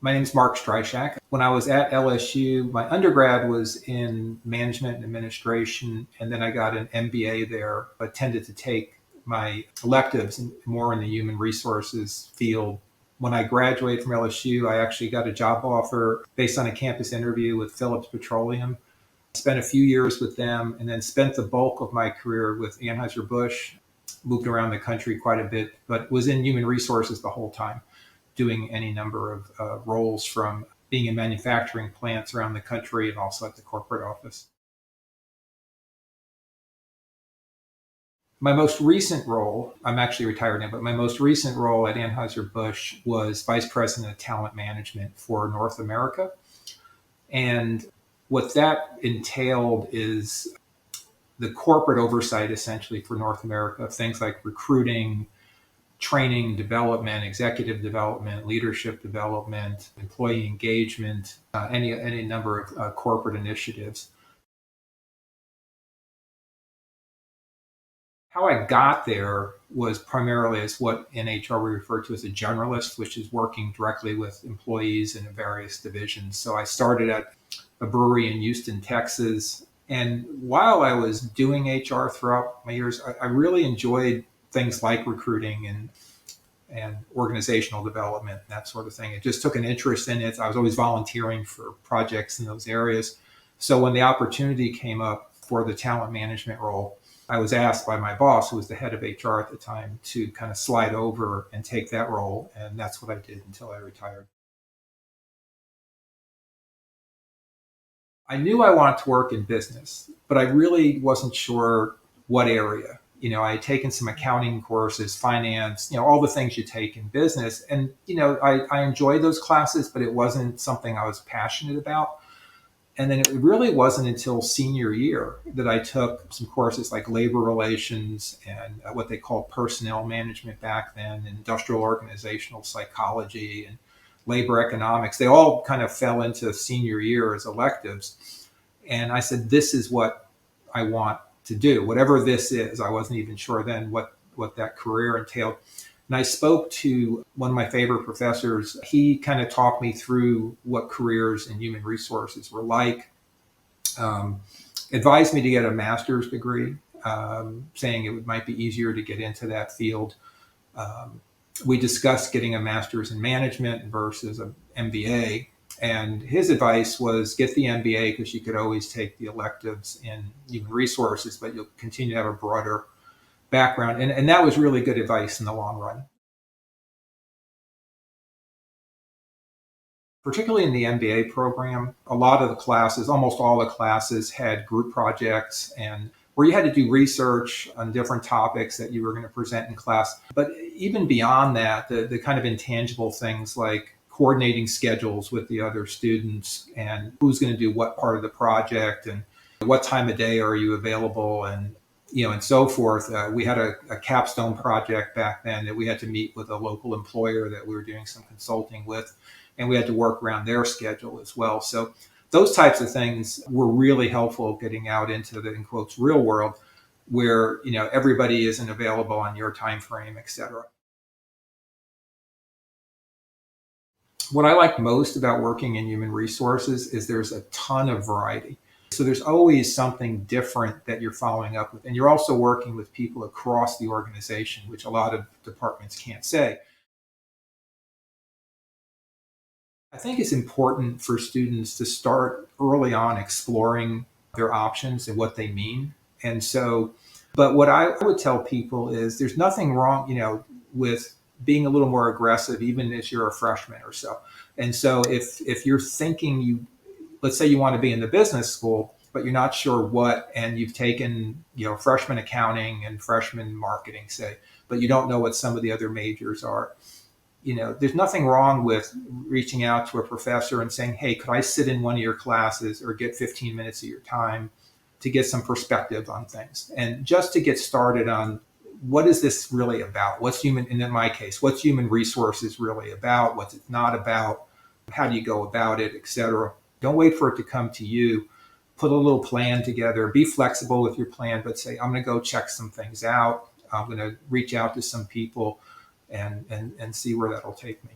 My name is Mark Stryshak. When I was at LSU, my undergrad was in management and administration, and then I got an MBA there, but tended to take my electives more in the human resources field. When I graduated from LSU, I actually got a job offer based on a campus interview with Phillips Petroleum. Spent a few years with them and then spent the bulk of my career with Anheuser-Busch. Moved around the country quite a bit, but was in human resources the whole time, doing any number of roles from being in manufacturing plants around the country and also at the corporate office. My most recent role, I'm actually retired now, but my most recent role at Anheuser-Busch was Vice President of Talent Management for North America. And what that entailed is the corporate oversight essentially for North America of things like recruiting, training, development, executive development, leadership development, employee engagement, any number of corporate initiatives. How I got there was primarily as what in HR we refer to as a generalist, which is working directly with employees in various divisions. So I started at a brewery in Houston, Texas. And while I was doing HR throughout my years, I really enjoyed things like recruiting and organizational development, that sort of thing. It just took an interest in it. I was always volunteering for projects in those areas. So when the opportunity came up for the talent management role, I was asked by my boss, who was the head of HR at the time, to kind of slide over and take that role. And that's what I did until I retired. I knew I wanted to work in business, but I really wasn't sure what area. I had taken some accounting courses, finance, all the things you take in business. And, I enjoyed those classes, but it wasn't something I was passionate about. And then it really wasn't until senior year that I took some courses like labor relations and what they called personnel management back then, industrial organizational psychology and labor economics. They all kind of fell into senior year as electives. And I said, this is what I want to do. Whatever this is, I wasn't even sure then what that career entailed. And I spoke to one of my favorite professors. He kind of talked me through what careers in human resources were like, advised me to get a master's degree, saying it might be easier to get into that field. We discussed getting a master's in management versus an MBA. And his advice was get the MBA because you could always take the electives in human resources, but you'll continue to have a broader background. And that was really good advice in the long run. Particularly in the MBA program, a lot of the classes, almost all the classes had group projects and where you had to do research on different topics that you were going to present in class. But even beyond that, the kind of intangible things like coordinating schedules with the other students and who's going to do what part of the project and what time of day are you available and so forth. We had a capstone project back then that we had to meet with a local employer that we were doing some consulting with, and we had to work around their schedule as well. So those types of things were really helpful getting out into the, in quotes, real world where, everybody isn't available on your time frame, et cetera. What I like most about working in human resources is there's a ton of variety. So there's always something different that you're following up with. And you're also working with people across the organization, which a lot of departments can't say. I think it's important for students to start early on exploring their options and what they mean. And so, but what I would tell people is there's nothing wrong, with being a little more aggressive, even as you're a freshman or so. And so if you're thinking let's say you want to be in the business school, but you're not sure what, and you've taken, freshman accounting and freshman marketing, say, but you don't know what some of the other majors are. There's nothing wrong with reaching out to a professor and saying, hey, could I sit in one of your classes or get 15 minutes of your time to get some perspective on things? And just to get started on what is this really about? And in my case, what's human resources really about? What's it not about? How do you go about it, et cetera? Don't wait for it to come to you. Put a little plan together. Be flexible with your plan, but say, I'm going to go check some things out. I'm going to reach out to some people and see where that'll take me.